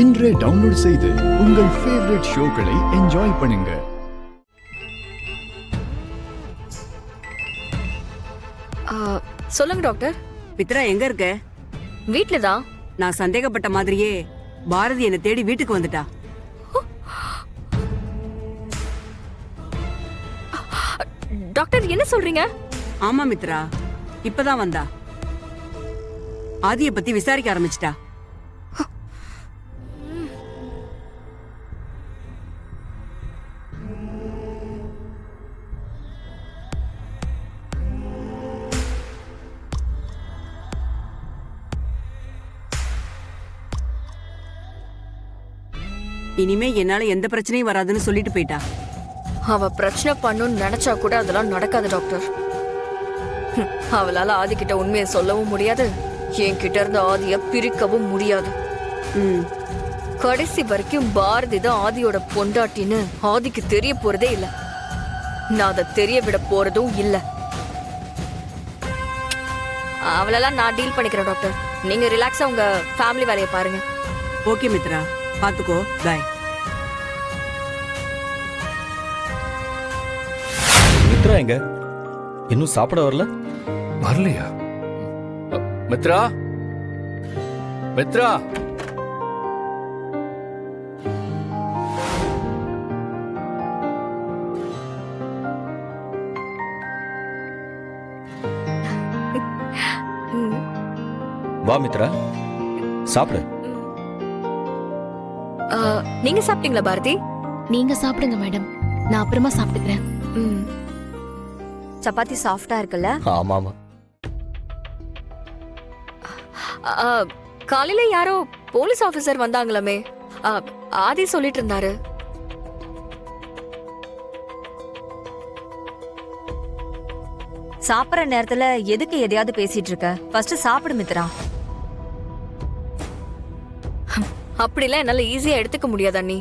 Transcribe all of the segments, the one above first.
இன்றே டவுன்லோட் செய்து உங்கள் ஃபேவரட் ஷோக்களை என்ஜாய் பண்ணுங்க. சொல்லுங்க டாக்டர். மித்ரா எங்க இருக்க? வீட்ல தான். நான் சந்தேகப்பட்ட மாதிரியே பாரதி என்னை தேடி வீட்டுக்கு வந்துட்டா. டாக்டர் என்ன சொல்றீங்க? ஆமா மித்ரா, இப்பதான் வந்தா. ஆதிய பத்தி விசாரிக்க ஆரம்பிச்சிட்டா. இனிமே என்னால எந்த பிரச்சனையும் வராதுன்னு சொல்லிட்டு போயிட்டா. அவ பிரச்சனை பண்ணுன்னு நினைச்சா கூட அதெல்லாம் நடக்காது டாக்டர். அவளால ஆதி கிட்ட உண்மையை சொல்லவும் முடியாது, என்கிட்ட இருந்து ஆதிய பிரிக்கவும் முடியாது. கடைசி வரைக்கும் பாரதி தான் ஆதியோட பொண்டாட்டின்னு ஆதிக்கு தெரிய போறதே இல்ல. நான் அதை தெரிய விட போறதும் இல்ல. அவளெல்லாம் நான் டீல் பண்ணிக்கிறேன் டாக்டர். நீங்க ரிலாக்ஸா உங்க ஃபேமிலி வேலையை பாருங்க. ஓகே மித்ரா, பாத்துக்கோ. பாய். மித்ரா எங்க? இன்னும் சாப்பிட வரல? வரலையா? மித்ரா, மித்ரா, வா மித்ரா, சாப்பிடு. நீங்க சாப்பிட்டீங்களா பாரதி? நீங்க சாப்பிடுங்க மேடம், நான் அப்புறமா சாப்பிட்டுக்கிறேன். சப்பாத்தி சாஃப்டா இருக்குல்ல? ஆமா ஆமா. காலையில யாரோ போலீஸ் ஆபீசர் வந்தாங்களாமே, ஆதி சொல்லிட்டு இருந்தாரு. சாப்பிடுற நேரத்துல எதுக்கு எதையாவது பேசிட்டு இருக்க? ஃபர்ஸ்ட் சாப்பிடு மித்ரா. அப்படிலாம் என்னால ஈஸியா எடுத்துக்க முடியாது அண்ணி.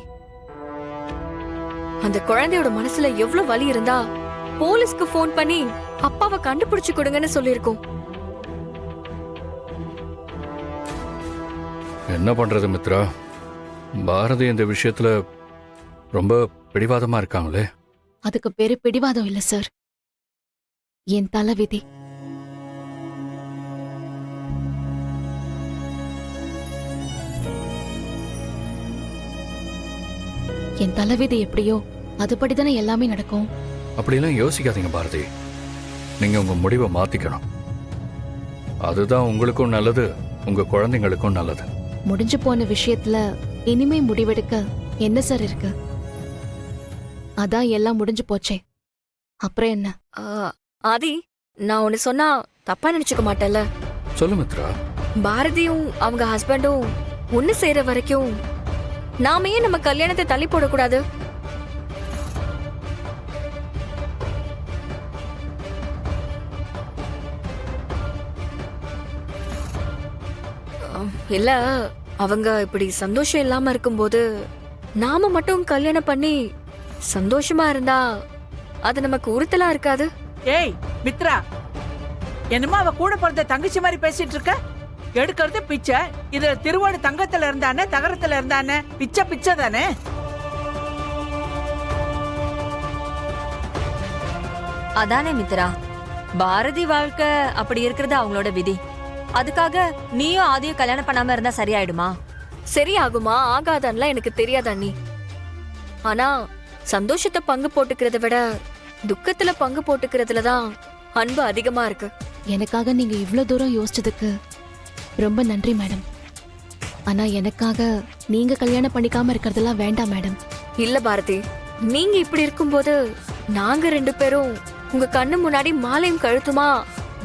அந்த குழந்தையோட மனசுல எவ்வளவு வலி இருந்தா போலீஸ்க்கு போன் பண்ணி அப்பாவை கண்டுபிடிச்சு கொடுங்கன்னு சொல்லிருக்கோம். என்ன பண்றது மித்ரா? பாரதி இந்த விஷயத்துல ரொம்ப பிடிவாதமா இருக்காங்களே. அதுக்கு பேரு பிடிவாதம் இல்ல சார், என் தலைவிதி. என் தலைவிதி எப்படியோ அதுபடிதானே எல்லாமே நடக்கும். அப்படிலாம் யோசிக்காதீங்க பாரதி. நீங்க உங்க முடிவை மாத்திக்கணும். அதுதான் உங்களுக்கும் நல்லது, உங்க குழந்தைங்களுக்கும் நல்லது. முடிஞ்சு போன விஷயத்துல இனிமே முடிவெடுக்க என்ன சார் இருக்கு? அதான் எல்லாம் முடிஞ்சு போச்சே, அப்புறம் என்ன? ஆதி, நான் ஒன்னு சொன்னா தப்பா நினைச்சுக்க மாட்டேல்ல? சொல்லு மித்ரா. பாரதியும் அவங்க ஹஸ்பண்டும் ஒண்ணு சேர வரைக்கும் நாம ஏன் நம்ம கல்யாணத்தை தள்ளி போடக்கூடாது? இல்ல, அவங்க இப்படி சந்தோஷம் இல்லாம இருக்கும்போது நாம மட்டும் கல்யாணம் பண்ணி சந்தோஷமா இருந்தா அது நமக்கு உறுத்தலா இருக்காது? ஏய் மித்ரா, என்னமா அவ கூட பிறந்த தங்கச்சி மாதிரி பேசிட்டு இருக்க? எடுக்கிறது பிச்சை. இது திருவோடு தங்கத்துல இருந்தானே தகரத்துல இருந்தானே, பிச்சை பிச்சை தானே. அதானே மித்ரா, பாரதி வாழ்க்கை அப்படி இருக்கிறது அவங்களோட விதி. அதுக்காக நீயும் ஆதியும் கல்யாணம் பண்ணாம இருந்தா சரியாயிடுமா? சரியாகுமா ஆகாதான்லாம் எனக்கு தெரியாது அண்ணி. ஆனா சந்தோஷத்தை பங்கு போட்டுக்கிறத விட துக்கத்துல பங்கு போட்டுக்கிறதுல தான் அன்பு அதிகமா இருக்கு. எனக்காக நீங்க இவ்ளோ தூரம் யோசிச்சதுக்கு ரொம்ப நன்றி மேடம். ஆனா எனக்காக நீங்க கல்யாணம் பண்ணிக்காம இருக்கிறதெல்லாம் வேண்டாம் மேடம். இல்ல பாரதி, நீங்க இப்படி இருக்கும்போது நாங்க 2 பேரும் உங்க கண்ணு முன்னாடி மாலையும் கழுத்துமா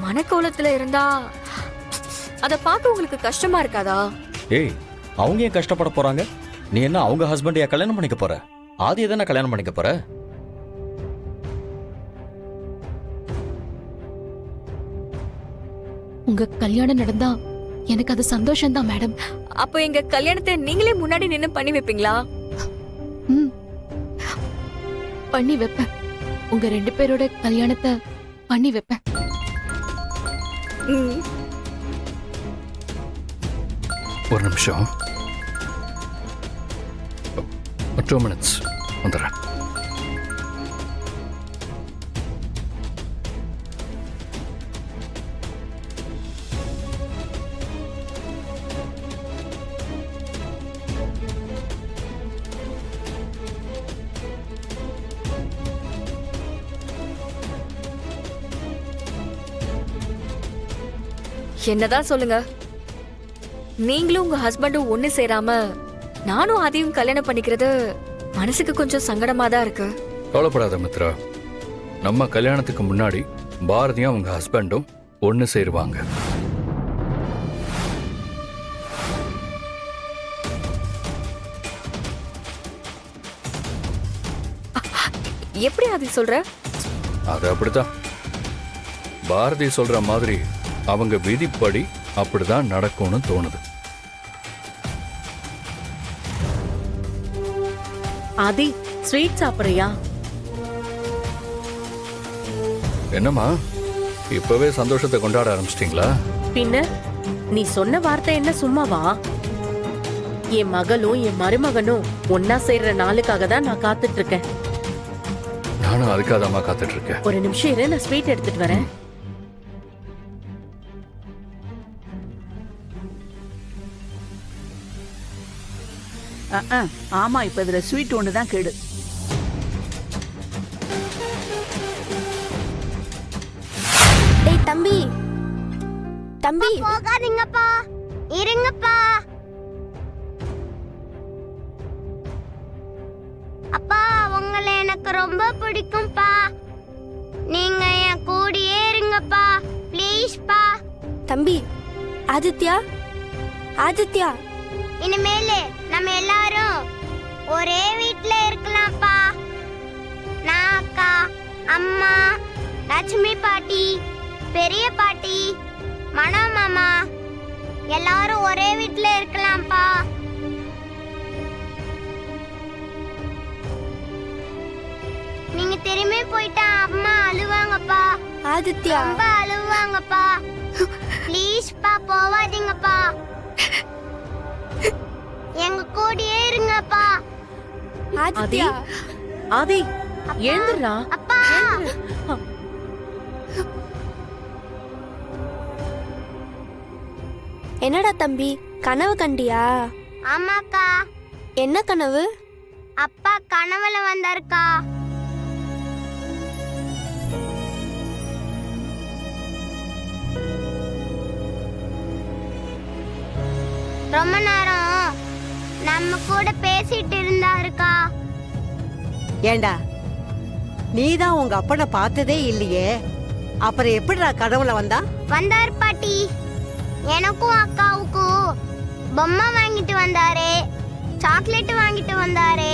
மனக்கோலத்துல இருந்தா அத பார்க்க உங்களுக்கு கஷ்டமா இருக்காதா? ஏய், அவங்க ஏன் கஷ்டப்பட போறாங்க? நீ என்ன அவங்க ஹஸ்பண்டையா கல்யாணம் பண்ணிக்க போற? ஆதியை தானே கல்யாணம் பண்ணிக்க போற? உங்க கல்யாணம் நடந்தா எனக்கு அது சந்தோஷம் தான் மேடம். அப்போ எங்க கல்யாணத்தை நீங்களே முன்னாடி நின்னு பண்ணி வைப்பீங்களா? பண்ணி வைப்பேன். உங்க 2 பேரோட கல்யாணத்தை பண்ணி வைப்பேன். ஒரு நிமிஷம். 2 minutes வந்துடுறேன். என்னதான் சொல்லுங்க, நீங்களும் உங்க ஹஸ்பண்டும் ஒண்ணு சேராம நானும் அதையும் கல்யாணம் பண்ணிக்கிறது மனசுக்கு கொஞ்சம் சங்கடமா தான் இருக்கு. கவலைப்படாத மித்ரா, நம்ம கல்யாணத்துக்கு முன்னாடி பாரதியும் அவங்க ஹஸ்பண்டும் ஒன்று சேருவாங்க. எப்படி அது சொல்ற? அது அப்படித்தான். பாரதி சொல்ற மாதிரி அவங்க விதிப்படி அப்படிதான் நடக்கும்னு தோணுது. ஆதி, ஸ்வீட் சாப்பிடுறியா? என்னம்மா, இப்பவே சந்தோஷத்தை கொண்டாட ஆரம்பிச்சிட்டீங்களா? பின்ன நீ சொன்ன வார்த்தை என்ன சும்மாவா? என் மகளும் என் மருமகனும் ஒன்னா சேர்ற நாளுக்காக தான் நான் காத்துட்டு இருக்கேன். நானும் அதுக்காகதாம்மா காத்துட்டு இருக்கேன். ஒரு நிமிஷம் இரு, நான் ஸ்வீட் எடுத்துட்டு வரேன். ஆமா, இப்ப இதுல ஸ்வீட் ஒண்ணுதான் கேடு. டேய் தம்பி, தம்பி போகாதீங்கப்பா, இருங்கப்பா. அப்பா, உங்களை எனக்கு ரொம்ப பிடிக்கும்பா. நீங்க என் கூடயே இருங்கப்பா, ப்ளீஸ் பா. தம்பி ஆதித்யா, ஆதித்யா, இனிமேலே நம்ம எல்லாரும் ஒரே வீட்ல இருக்கலாம்ப்பா. நான், அக்கா, அம்மா, லட்சுமி பாட்டி, பெரிய பாட்டி, மனோ மாமா எல்லாரும் ஒரே வீட்ல இருக்கலாம்ப்பா. நீங்க திரும்பி போயிட்டா அம்மா அழுவாங்கப்பா. ஆதித்யா ரொம்ப அழுவாங்கப்பா. ப்ளீஸ் பா, போவாதீங்கப்பா. எங்க கூடயே இருங்கப்பா. ஆதி, ஆதி எழுந்துடா. அப்பா, என்னடா தம்பி, கனவு கண்டியா? ஆமாக்கா. என்ன கனவு? அப்பா கனவுல வந்தாருக்கா. ரொம்ப நேரம் நம்ம கூட பேசிட்டு இருந்தாருக்கா. ஏண்டா, நீதான் உங்க அப்பனை பார்த்ததே இல்லையே, அப்புறம் எப்படிடா கனவுல வந்தார் பாட்டி. எனக்கும் அக்காவுக்கும் பொம்மை வாங்கிட்டு வந்தாரு, சாக்லேட் வாங்கிட்டு வந்தாரு.